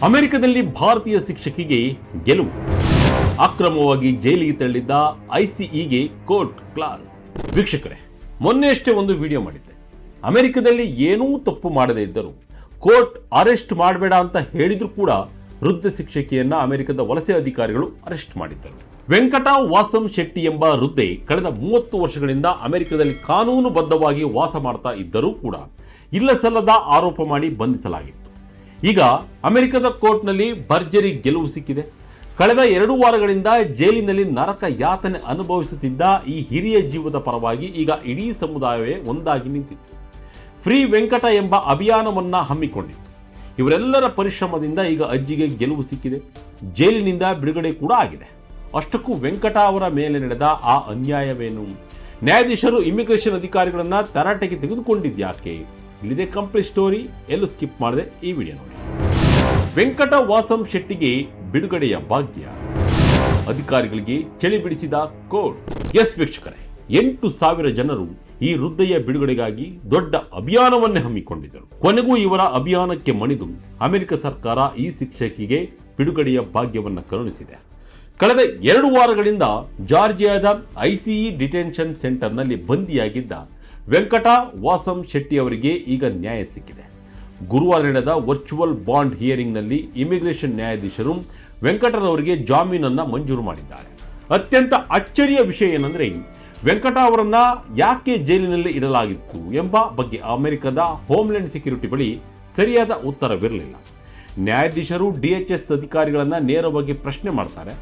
ಅಮೆರಿಕದಲ್ಲಿ ಭಾರತೀಯ ಶಿಕ್ಷಕಿಗೆ ಗೆಲುವು. ಅಕ್ರಮವಾಗಿ ಜೈಲಿಗೆ ತಳ್ಳಿದ್ದ ಐಸಿಇಗೆ ಕೋರ್ಟ್ ಕ್ಲಾಸ್. ವೀಕ್ಷಕರೇ, ಮೊನ್ನೆಯಷ್ಟೇ ಒಂದು ವಿಡಿಯೋ ಮಾಡಿದ್ದೆ. ಅಮೆರಿಕದಲ್ಲಿ ಏನೂ ತಪ್ಪು ಮಾಡದೇ ಇದ್ದರು ಕೋರ್ಟ್ ಅರೆಸ್ಟ್ ಮಾಡಬೇಡ ಅಂತ ಹೇಳಿದ್ರು ಕೂಡ ವೃದ್ಧ ಶಿಕ್ಷಕಿಯನ್ನ ಅಮೆರಿಕದ ವಲಸೆ ಅಧಿಕಾರಿಗಳು ಅರೆಸ್ಟ್ ಮಾಡಿದ್ದರು. ವೆಂಕಟ ವಾಸಂ ಶೆಟ್ಟಿ ಎಂಬ ವೃದ್ಧೆ ಕಳೆದ 30 ವರ್ಷಗಳಿಂದ ಅಮೆರಿಕದಲ್ಲಿ ಕಾನೂನುಬದ್ಧವಾಗಿ ವಾಸ ಮಾಡ್ತಾ ಇದ್ದರೂ ಕೂಡ ಇಲ್ಲಸಲ್ಲದ ಆರೋಪ ಮಾಡಿ ಬಂಧಿಸಲಾಗಿತ್ತು. ಈಗ ಅಮೆರಿಕದ ಕೋರ್ಟ್ನಲ್ಲಿ ಭರ್ಜರಿ ಗೆಲುವು ಸಿಕ್ಕಿದೆ. ಕಳೆದ 2 ವಾರಗಳಿಂದ ಜೈಲಿನಲ್ಲಿ ನರಕ ಯಾತನೆ ಅನುಭವಿಸುತ್ತಿದ್ದ ಈ ಹಿರಿಯ ಜೀವದ ಪರವಾಗಿ ಈಗ ಇಡೀ ಸಮುದಾಯವೇ ಒಂದಾಗಿ ನಿಂತಿತ್ತು. ಫ್ರೀ ವೆಂಕಟ ಎಂಬ ಅಭಿಯಾನವನ್ನ ಹಮ್ಮಿಕೊಂಡಿತ್ತು. ಇವರೆಲ್ಲರ ಪರಿಶ್ರಮದಿಂದ ಈಗ ಅಜ್ಜಿಗೆ ಗೆಲುವು ಸಿಕ್ಕಿದೆ. ಜೈಲಿನಿಂದ ಬಿಡುಗಡೆ ಕೂಡ ಆಗಿದೆ. ಅಷ್ಟಕ್ಕೂ ವೆಂಕಟ ಅವರ ಮೇಲೆ ನಡೆದ ಆ ಅನ್ಯಾಯವೇನು? ನ್ಯಾಯಾಧೀಶರು ಇಮಿಗ್ರೇಷನ್ ಅಧಿಕಾರಿಗಳನ್ನ ತರಾಟೆಗೆ ತೆಗೆದುಕೊಂಡಿದ್ಯಾಕೆ? ಇಲ್ಲಿದೆ ಕಂಪ್ಲೀಟ್ ಸ್ಟೋರಿ. ಎಲ್ಲೂ ಸ್ಕಿಪ್ ಮಾಡದೆ ಈ ವಿಡಿಯೋ ನೋಡಿ. ವೆಂಕಟ ವಾಸಂ ಶೆಟ್ಟಿಗೆ ಬಿಡುಗಡೆಯ ಭಾಗ್ಯ. ಅಧಿಕಾರಿಗಳಿಗೆ ಚಳಿ ಬಿಡಿಸಿದ ಕೋರ್ಟ್. ಎಸ್ ವೀಕ್ಷಕರೇ, 8,000 ಜನರು ಈ ವೃದ್ಧೆಯ ಬಿಡುಗಡೆಗಾಗಿ ದೊಡ್ಡ ಅಭಿಯಾನವನ್ನೇ ಹಮ್ಮಿಕೊಂಡಿದ್ದರು. ಕೊನೆಗೂ ಇವರ ಅಭಿಯಾನಕ್ಕೆ ಮಣಿದು ಅಮೆರಿಕ ಸರ್ಕಾರ ಈ ಶಿಕ್ಷಕಿಗೆ ಬಿಡುಗಡೆಯ ಭಾಗ್ಯವನ್ನು ಕರುಣಿಸಿದೆ. ಕಳೆದ 2 ವಾರಗಳಿಂದ ಜಾರ್ಜಿಯಾದ ಐಸಿಇ ಡಿಟೆನ್ಷನ್ ಸೆಂಟರ್ನಲ್ಲಿ ಬಂದಿಯಾಗಿದ್ದ ವೆಂಕಟ ವಾಸಂ ಶೆಟ್ಟಿ ಅವರಿಗೆ ಈಗ ನ್ಯಾಯ ಸಿಕ್ಕಿದೆ. ಗುರುವಾರ ನಡೆದ ವರ್ಚುವಲ್ ಬಾಂಡ್ ಹಿಯರಿಂಗ್ನಲ್ಲಿ ಇಮಿಗ್ರೇಷನ್ ನ್ಯಾಯಾಧೀಶರು ವೆಂಕಟರವರಿಗೆ ಜಾಮೀನನ್ನು ಮಂಜೂರು ಮಾಡಿದ್ದಾರೆ. ಅತ್ಯಂತ ಅಚ್ಚರಿಯ ವಿಷಯ ಏನಂದರೆ, ವೆಂಕಟ ಅವರನ್ನ ಯಾಕೆ ಜೈಲಿನಲ್ಲಿ ಇಡಲಾಗಿತ್ತು ಎಂಬ ಬಗ್ಗೆ ಅಮೆರಿಕದ ಹೋಮ್ಲ್ಯಾಂಡ್ ಸೆಕ್ಯೂರಿಟಿ ಬಳಿ ಸರಿಯಾದ ಉತ್ತರವಿರಲಿಲ್ಲ. ನ್ಯಾಯಾಧೀಶರು DHS ಅಧಿಕಾರಿಗಳನ್ನು ನೇರವಾಗಿ ಪ್ರಶ್ನೆ ಮಾಡ್ತಾರೆ.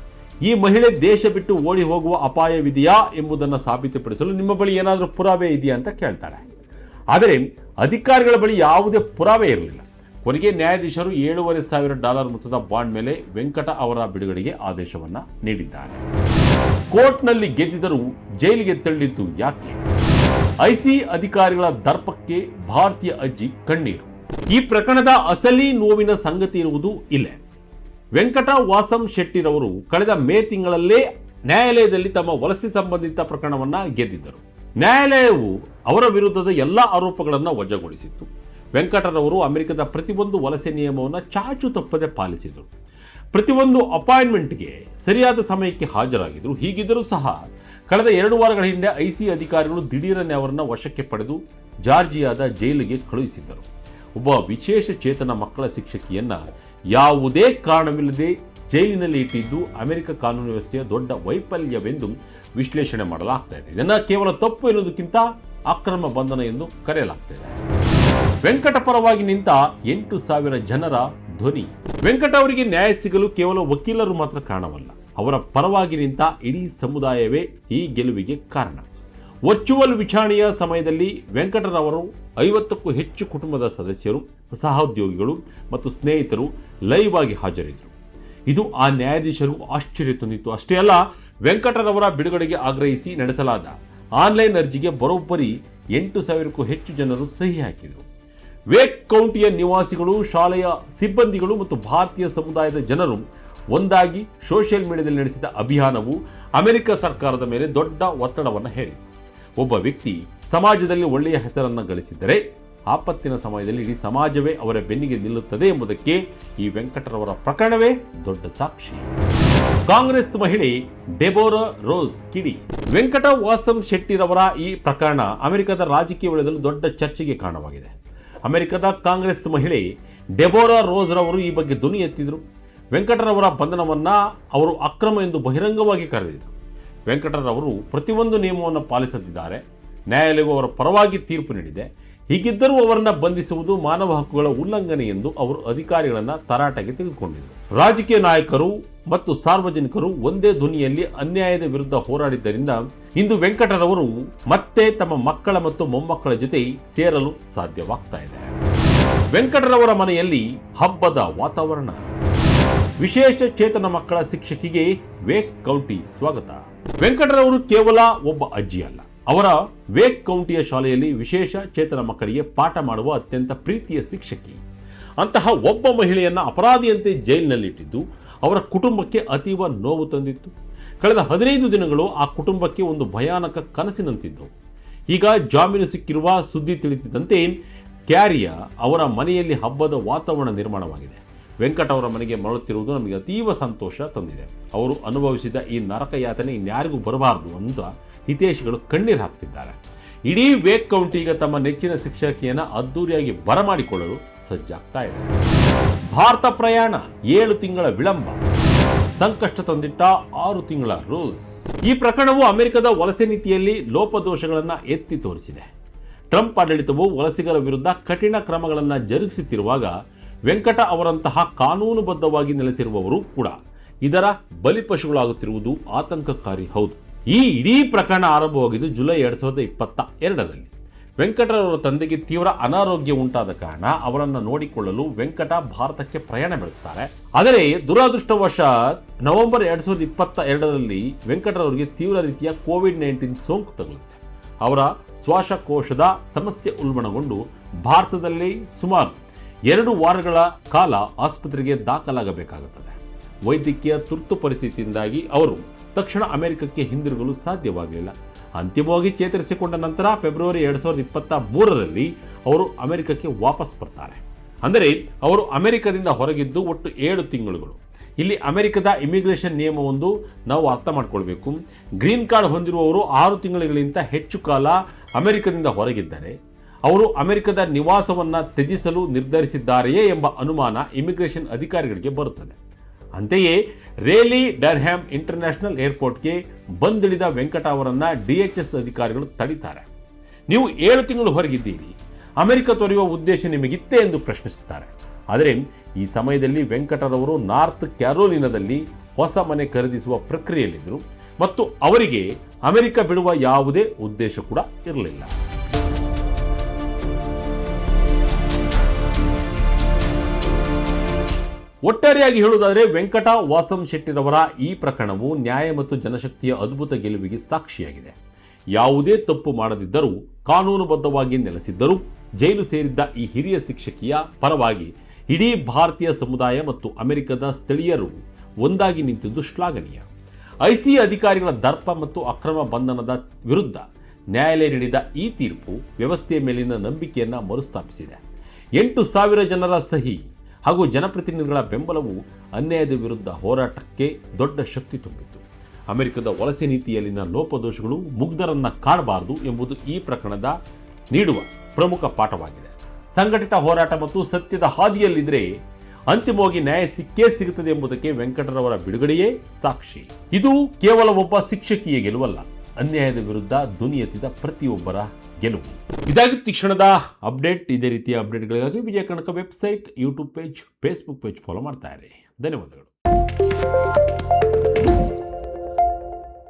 ಈ ಮಹಿಳೆ ದೇಶ ಬಿಟ್ಟು ಓಡಿ ಹೋಗುವ ಅಪಾಯವಿದೆಯಾ ಎಂಬುದನ್ನು ಸಾಬೀತುಪಡಿಸಲು ನಿಮ್ಮ ಬಳಿ ಏನಾದರೂ ಪುರಾವೆ ಇದೆಯಾ ಅಂತ ಕೇಳ್ತಾರೆ. ಆದರೆ ಅಧಿಕಾರಿಗಳ ಬಳಿ ಯಾವುದೇ ಪುರಾವೆ ಇರಲಿಲ್ಲ. ಕೊನೆಗೆ ನ್ಯಾಯಾಧೀಶರು $7,500 ಮೊತ್ತದ ಬಾಂಡ್ ಮೇಲೆ ವೆಂಕಟ ಅವರ ಬಿಡುಗಡೆಗೆ ಆದೇಶವನ್ನು ನೀಡಿದ್ದಾರೆ. ಕೋರ್ಟ್ನಲ್ಲಿ ಗೆದ್ದಿದ್ದರೂ ಜೈಲಿಗೆ ತಳ್ಳಿದ್ದು ಯಾಕೆ? ಐಸಿಇ ಅಧಿಕಾರಿಗಳ ದರ್ಪಕ್ಕೆ ಭಾರತೀಯ ಅಜ್ಜಿ ಕಣ್ಣೀರು. ಈ ಪ್ರಕರಣದ ಅಸಲಿ ನೋವಿನ ಸಂಗತಿ ಇರುವುದು ಇಲ್ಲೇ. ವೆಂಕಟ ವಾಸಂ ಶೆಟ್ಟಿರವರು ಕಳೆದ ಮೇ ತಿಂಗಳಲ್ಲೇ ನ್ಯಾಯಾಲಯದಲ್ಲಿ ತಮ್ಮ ವಲಸೆ ಸಂಬಂಧಿತ ಪ್ರಕರಣವನ್ನು ಗೆದ್ದಿದ್ದರು. ನ್ಯಾಯಾಲಯವು ಅವರ ವಿರುದ್ಧದ ಎಲ್ಲ ಆರೋಪಗಳನ್ನು ವಜಾಗೊಳಿಸಿತ್ತು. ವೆಂಕಟರವರು ಅಮೆರಿಕದ ಪ್ರತಿಯೊಂದು ವಲಸೆ ನಿಯಮವನ್ನು ಚಾಚು ತಪ್ಪದೆ ಪಾಲಿಸಿದರು. ಪ್ರತಿಯೊಂದು ಅಪಾಯಿಂಟ್ಮೆಂಟ್ಗೆ ಸರಿಯಾದ ಸಮಯಕ್ಕೆ ಹಾಜರಾಗಿದ್ದರು. ಹೀಗಿದ್ದರೂ ಸಹ ಕಳೆದ 2 ವಾರಗಳ ಹಿಂದೆ ಐಸಿಇ ಅಧಿಕಾರಿಗಳು ದಿಢೀರನೆ ಅವರನ್ನು ವಶಕ್ಕೆ ಪಡೆದು ಜಾರ್ಜಿಯಾದ ಜೈಲಿಗೆ ಕಳುಹಿಸಿದ್ದರು. ಒಬ್ಬ ವಿಶೇಷ ಚೇತನ ಮಕ್ಕಳ ಶಿಕ್ಷಕಿಯನ್ನ ಯಾವುದೇ ಕಾರಣವಿಲ್ಲದೆ ಜೈಲಿನಲ್ಲಿ ಇಟ್ಟಿದ್ದು ಅಮೆರಿಕ ಕಾನೂನು ವ್ಯವಸ್ಥೆಯ ದೊಡ್ಡ ವೈಫಲ್ಯವೆಂದು ವಿಶ್ಲೇಷಣೆ ಮಾಡಲಾಗ್ತಾ ಇದೆ. ಇದನ್ನು ಕೇವಲ ತಪ್ಪು ಎನ್ನುವುದಕ್ಕಿಂತ ಅಕ್ರಮ ಬಂಧನ ಎಂದು ಕರೆಯಲಾಗ್ತಾ ಇದೆ. ವೆಂಕಟ ಪರವಾಗಿ ನಿಂತ 8,000 ಜನರ ಧ್ವನಿ. ವೆಂಕಟ ಅವರಿಗೆ ನ್ಯಾಯ ಸಿಗಲು ಕೇವಲ ವಕೀಲರು ಮಾತ್ರ ಕಾರಣವಲ್ಲ, ಅವರ ಪರವಾಗಿ ನಿಂತ ಇಡೀ ಸಮುದಾಯವೇ ಈ ಗೆಲುವಿಗೆ ಕಾರಣ. ವರ್ಚುವಲ್ ವಿಚಾರಣೆಯ ಸಮಯದಲ್ಲಿ ವೆಂಕಟರವರು 50ಕ್ಕೂ ಹೆಚ್ಚು ಕುಟುಂಬದ ಸದಸ್ಯರು, ಸಹೋದ್ಯೋಗಿಗಳು ಮತ್ತು ಸ್ನೇಹಿತರು ಲೈವ್ ಆಗಿ ಹಾಜರಿದ್ದರು. ಇದು ಆ ನ್ಯಾಯಾಧೀಶರಿಗೂ ಆಶ್ಚರ್ಯ ತಂದಿತ್ತು. ಅಷ್ಟೇ ಅಲ್ಲ, ವೆಂಕಟರವರ ಬಿಡುಗಡೆಗೆ ಆಗ್ರಹಿಸಿ ನಡೆಸಲಾದ ಆನ್ಲೈನ್ ಅರ್ಜಿಗೆ ಬರೋಬ್ಬರಿ 8,000ಕ್ಕೂ ಹೆಚ್ಚು ಜನರು ಸಹಿ ಹಾಕಿದರು. ವೇಕ್ ಕೌಂಟಿಯ ನಿವಾಸಿಗಳು, ಶಾಲೆಯ ಸಿಬ್ಬಂದಿಗಳು ಮತ್ತು ಭಾರತೀಯ ಸಮುದಾಯದ ಜನರು ಒಂದಾಗಿ ಸೋಷಿಯಲ್ ಮೀಡಿಯಾದಲ್ಲಿ ನಡೆಸಿದ ಅಭಿಯಾನವು ಅಮೆರಿಕ ಸರ್ಕಾರದ ಮೇಲೆ ದೊಡ್ಡ ಒತ್ತಡವನ್ನು ಹೇರಿತು. ಒಬ್ಬ ವ್ಯಕ್ತಿ ಸಮಾಜದಲ್ಲಿ ಒಳ್ಳೆಯ ಹೆಸರನ್ನು ಗಳಿಸಿದರೆ ಆಪತ್ತಿನ ಸಮಯದಲ್ಲಿ ಇಡೀ ಸಮಾಜವೇ ಅವರ ಬೆನ್ನಿಗೆ ನಿಲ್ಲುತ್ತದೆ ಎಂಬುದಕ್ಕೆ ಈ ವೆಂಕಟರವರ ಪ್ರಕರಣವೇ ದೊಡ್ಡ ಸಾಕ್ಷಿ. ಕಾಂಗ್ರೆಸ್ ಮಹಿಳೆ ಡೆಬೋರಾ ರೋಸ್ ಕಿಡಿ. ವೆಂಕಟ ವಾಸಂ ಶೆಟ್ಟಿರವರ ಈ ಪ್ರಕರಣ ಅಮೆರಿಕದ ರಾಜಕೀಯ ವಲಯದಲ್ಲಿ ದೊಡ್ಡ ಚರ್ಚೆಗೆ ಕಾರಣವಾಗಿದೆ. ಅಮೆರಿಕದ ಕಾಂಗ್ರೆಸ್ ಮಹಿಳೆ ಡೆಬೋರಾ ರೋಸ್ ರವರು ಈ ಬಗ್ಗೆ ಧ್ವನಿ ಎತ್ತಿದ್ರು. ವೆಂಕಟರವರ ಬಂಧನವನ್ನ ಅವರು ಅಕ್ರಮ ಎಂದು ಬಹಿರಂಗವಾಗಿ ಕರೆದಿದ್ದರು. ವೆಂಕಟರವರು ಪ್ರತಿಯೊಂದು ನಿಯಮವನ್ನು ಪಾಲಿಸುತ್ತಿದ್ದಾರೆ. ನ್ಯಾಯಾಲಯವು ಅವರ ಪರವಾಗಿ ತೀರ್ಪು ನೀಡಿದೆ. ಹೀಗಿದ್ದರೂ ಅವರನ್ನು ಬಂಧಿಸುವುದು ಮಾನವ ಹಕ್ಕುಗಳ ಉಲ್ಲಂಘನೆ ಎಂದು ಅವರು ಅಧಿಕಾರಿಗಳನ್ನು ತರಾಟೆಗೆ ತೆಗೆದುಕೊಂಡಿದ್ದರು. ರಾಜಕೀಯ ನಾಯಕರು ಮತ್ತು ಸಾರ್ವಜನಿಕರು ಒಂದೇ ಧ್ವನಿಯಲ್ಲಿ ಅನ್ಯಾಯದ ವಿರುದ್ಧ ಹೋರಾಡಿದ್ದರಿಂದ ಇಂದು ವೆಂಕಟರವರು ಮತ್ತೆ ತಮ್ಮ ಮಕ್ಕಳ ಮತ್ತು ಮೊಮ್ಮಕ್ಕಳ ಜೊತೆ ಸೇರಲು ಸಾಧ್ಯವಾಗ್ತಾ ಇದೆ. ವೆಂಕಟರವರ ಮನೆಯಲ್ಲಿ ಹಬ್ಬದ ವಾತಾವರಣ. ವಿಶೇಷ ಚೇತನ ಮಕ್ಕಳ ಶಿಕ್ಷಕಿಗೆ ವೇಕ್ ಕೌಂಟಿ ಸ್ವಾಗತ. ವೆಂಕಟರವರು ಕೇವಲ ಒಬ್ಬ ಅಜ್ಜಿ ಅಲ್ಲ, ಅವರ ವೇಕ್ ಕೌಂಟಿಯ ಶಾಲೆಯಲ್ಲಿ ವಿಶೇಷ ಚೇತನ ಮಕ್ಕಳಿಗೆ ಪಾಠ ಮಾಡುವ ಅತ್ಯಂತ ಪ್ರೀತಿಯ ಶಿಕ್ಷಕಿ. ಅಂತಹ ಒಬ್ಬ ಮಹಿಳೆಯನ್ನು ಅಪರಾಧಿಯಂತೆ ಜೈಲಿನಲ್ಲಿಟ್ಟಿದ್ದು ಅವರ ಕುಟುಂಬಕ್ಕೆ ಅತೀವ ನೋವು ತಂದಿತ್ತು. ಕಳೆದ 15 ದಿನಗಳು ಆ ಕುಟುಂಬಕ್ಕೆ ಒಂದು ಭಯಾನಕ ಕನಸಿನಂತಿದ್ದವು. ಈಗ ಜಾಮೀನು ಸಿಕ್ಕಿರುವ ಸುದ್ದಿ ತಿಳಿದಿದ್ದಂತೆ ಕ್ಯಾರಿಯ ಅವರ ಮನೆಯಲ್ಲಿ ಹಬ್ಬದ ವಾತಾವರಣ ನಿರ್ಮಾಣವಾಗಿದೆ. ವೆಂಕಟ್ ಅವರ ಮನೆಗೆ ಮರಳುತ್ತಿರುವುದು ನಮಗೆ ಅತೀವ ಸಂತೋಷ ತಂದಿದೆ. ಅವರು ಅನುಭವಿಸಿದ ಈ ನರಕ ಯಾತನೆ ಇನ್ಯಾರಿಗೂ ಬರಬಾರದು ಅಂತ ಹಿತೈಷಿಗಳು ಕಣ್ಣೀರು ಹಾಕ್ತಿದ್ದಾರೆ. ಇಡೀ ವೇಕ್ ಕೌಂಟಿ ಈಗ ತಮ್ಮ ನೆಚ್ಚಿನ ಶಿಕ್ಷಕಿಯನ್ನು ಅದ್ದೂರಿಯಾಗಿ ಬರಮಾಡಿಕೊಳ್ಳಲು ಸಜ್ಜಾಗ್ತಾ ಇದೆ. ಭಾರತ ಪ್ರಯಾಣ 7 ತಿಂಗಳ ವಿಳಂಬ, ಸಂಕಷ್ಟ ತಂದಿಟ್ಟ 6 ತಿಂಗಳ ರೂಲ್ಸ್. ಈ ಪ್ರಕರಣವು ಅಮೆರಿಕದ ವಲಸೆ ನೀತಿಯಲ್ಲಿ ಲೋಪದೋಷಗಳನ್ನು ಎತ್ತಿ ತೋರಿಸಿದೆ. ಟ್ರಂಪ್ ಆಡಳಿತವು ವಲಸಿಗರ ವಿರುದ್ಧ ಕಠಿಣ ಕ್ರಮಗಳನ್ನು ಜರುಗಿಸುತ್ತಿರುವಾಗ ವೆಂಕಟ ಅವರಂತಹ ಕಾನೂನುಬದ್ಧವಾಗಿ ನೆಲೆಸಿರುವವರು ಕೂಡ ಇದರ ಬಲಿಪಶುಗಳಾಗುತ್ತಿರುವುದು ಆತಂಕಕಾರಿ. ಹೌದು, ಈ ಇಡೀ ಪ್ರಕರಣ ಆರಂಭವಾಗಿದ್ದು ಜುಲೈ 2022ರಲ್ಲಿ. ವೆಂಕಟರವರ ತಂದೆಗೆ ತೀವ್ರ ಅನಾರೋಗ್ಯ ಉಂಟಾದ ಕಾರಣ ಅವರನ್ನು ನೋಡಿಕೊಳ್ಳಲು ವೆಂಕಟ ಭಾರತಕ್ಕೆ ಪ್ರಯಾಣ ಬೆಳೆಸ್ತಾರೆ. ಆದರೆ ದುರಾದೃಷ್ಟವಶಾತ್ ನವೆಂಬರ್ 2022ರಲ್ಲಿ ವೆಂಕಟರವರಿಗೆ ತೀವ್ರ ರೀತಿಯ ಕೋವಿಡ್-19 ಸೋಂಕು ತಗುಲುತ್ತೆ. ಅವರ ಶ್ವಾಸಕೋಶದ ಸಮಸ್ಯೆ ಉಲ್ಬಣಗೊಂಡು ಭಾರತದಲ್ಲಿ ಸುಮಾರು 2 ವಾರಗಳ ಕಾಲ ಆಸ್ಪತ್ರೆಗೆ ದಾಖಲಾಗಬೇಕಾಗುತ್ತದೆ. ವೈದ್ಯಕೀಯ ತುರ್ತು ಪರಿಸ್ಥಿತಿಯಿಂದಾಗಿ ಅವರು ತಕ್ಷಣ ಅಮೆರಿಕಕ್ಕೆ ಹಿಂದಿರುಗಲು ಸಾಧ್ಯವಾಗಲಿಲ್ಲ. ಅಂತಿಮವಾಗಿ ಚೇತರಿಸಿಕೊಂಡ ನಂತರ ಫೆಬ್ರವರಿ 2023ರಲ್ಲಿ ಅವರು ಅಮೆರಿಕಕ್ಕೆ ವಾಪಸ್ ಬರ್ತಾರೆ. ಅಂದರೆ ಅವರು ಅಮೆರಿಕದಿಂದ ಹೊರಗಿದ್ದು ಒಟ್ಟು 7 ತಿಂಗಳುಗಳು. ಇಲ್ಲಿ ಅಮೆರಿಕದ ಇಮಿಗ್ರೇಷನ್ ನಿಯಮವೊಂದು ನಾವು ಅರ್ಥ ಮಾಡ್ಕೊಳ್ಬೇಕು. ಗ್ರೀನ್ ಕಾರ್ಡ್ ಹೊಂದಿರುವವರು 6 ತಿಂಗಳಿಗಿಂತ ಹೆಚ್ಚು ಕಾಲ ಅಮೆರಿಕದಿಂದ ಹೊರಗಿದ್ದಾರೆ. ಅವರು ಅಮೆರಿಕದ ನಿವಾಸವನ್ನು ತ್ಯಜಿಸಲು ನಿರ್ಧರಿಸಿದ್ದಾರೆಯೇ ಎಂಬ ಅನುಮಾನ ಇಮಿಗ್ರೇಷನ್ ಅಧಿಕಾರಿಗಳಿಗೆ ಬರುತ್ತದೆ. ಅಂತೆಯೇ ರೇಲಿ ಡರ್ಹ್ಯಾಮ್ ಇಂಟರ್ನ್ಯಾಷನಲ್ ಏರ್ಪೋರ್ಟ್ಗೆ ಬಂದಿಳಿದ ವೆಂಕಟ ಅವರನ್ನು DHS ಅಧಿಕಾರಿಗಳು ತಡೀತಾರೆ. ನೀವು 7 ತಿಂಗಳು ಹೊರಗಿದ್ದೀರಿ, ಅಮೆರಿಕ ತೊರೆಯುವ ಉದ್ದೇಶ ನಿಮಗಿತ್ತೇ ಎಂದು ಪ್ರಶ್ನಿಸುತ್ತಾರೆ. ಆದರೆ ಈ ಸಮಯದಲ್ಲಿ ವೆಂಕಟರವರು ನಾರ್ತ್ ಕ್ಯಾರೋಲಿನಾದಲ್ಲಿ ಹೊಸ ಮನೆ ಖರೀದಿಸುವ ಪ್ರಕ್ರಿಯೆಯಲ್ಲಿದ್ದರು ಮತ್ತು ಅವರಿಗೆ ಅಮೆರಿಕ ಬಿಡುವ ಯಾವುದೇ ಉದ್ದೇಶ ಕೂಡ ಇರಲಿಲ್ಲ. ಒಟ್ಟಾರೆಯಾಗಿ ಹೇಳುವುದಾದರೆ ವೆಂಕಟ ವಾಸಂ ಶೆಟ್ಟಿರವರ ಈ ಪ್ರಕರಣವು ನ್ಯಾಯ ಮತ್ತು ಜನಶಕ್ತಿಯ ಅದ್ಭುತ ಗೆಲುವಿಗೆ ಸಾಕ್ಷಿಯಾಗಿದೆ. ಯಾವುದೇ ತಪ್ಪು ಮಾಡದಿದ್ದರೂ ಕಾನೂನುಬದ್ಧವಾಗಿ ನೆಲೆಸಿದ್ದರೂ ಜೈಲು ಸೇರಿದ್ದ ಈ ಹಿರಿಯ ಶಿಕ್ಷಕಿಯ ಪರವಾಗಿ ಇಡೀ ಭಾರತೀಯ ಸಮುದಾಯ ಮತ್ತು ಅಮೆರಿಕದ ಸ್ಥಳೀಯರು ಒಂದಾಗಿ ನಿಂತಿದ್ದು ಶ್ಲಾಘನೀಯ. ICE ಅಧಿಕಾರಿಗಳ ದರ್ಪ ಮತ್ತು ಅಕ್ರಮ ಬಂಧನದ ವಿರುದ್ಧ ನ್ಯಾಯಾಲಯ ನೀಡಿದ ಈ ತೀರ್ಪು ವ್ಯವಸ್ಥೆಯ ಮೇಲಿನ ನಂಬಿಕೆಯನ್ನು ಮರುಸ್ಥಾಪಿಸಿದೆ. 8,000 ಜನರ ಸಹಿ ಹಾಗೂ ಜನಪ್ರತಿನಿಧಿಗಳ ಬೆಂಬಲವು ಅನ್ಯಾಯದ ವಿರುದ್ಧ ಹೋರಾಟಕ್ಕೆ ದೊಡ್ಡ ಶಕ್ತಿ ತುಂಬಿತು. ಅಮೆರಿಕದ ವಲಸೆ ನೀತಿಯಲ್ಲಿನ ಲೋಪದೋಷಗಳು ಮುಗ್ಧರನ್ನ ಕಾಡಬಾರದು ಎಂಬುದು ಈ ಪ್ರಕರಣದ ನೀಡುವ ಪ್ರಮುಖ ಪಾಠವಾಗಿದೆ. ಸಂಘಟಿತ ಹೋರಾಟ ಮತ್ತು ಸತ್ಯದ ಹಾದಿಯಲ್ಲಿದ್ದರೆ ಅಂತಿಮವಾಗಿ ನ್ಯಾಯ ಸಿಕ್ಕೇ ಸಿಗುತ್ತದೆ ಎಂಬುದಕ್ಕೆ ವೆಂಕಟರವರ ಬಿಡುಗಡೆಯೇ ಸಾಕ್ಷಿ. ಇದು ಕೇವಲ ಒಬ್ಬ ಶಿಕ್ಷಕಿಯ ಗೆಲುವಲ್ಲ, ಅನ್ಯಾಯದ ವಿರುದ್ಧ ಧ್ವನಿ ಎತ್ತಿದ ಪ್ರತಿಯೊಬ್ಬರ ಗೆಲುವು. ಇದಾಗಿತ್ತು ಕ್ಷಣದ ಅಪ್ಡೇಟ್. ಇದೇ ರೀತಿಯ ಅಪ್ಡೇಟ್ಗಳಿಗಾಗಿ ವಿಜಯ ಕನಕ website, YouTube page, Facebook page follow ಮಾಡ್ತಾ ಇರಿ. ಧನ್ಯವಾದಗಳು.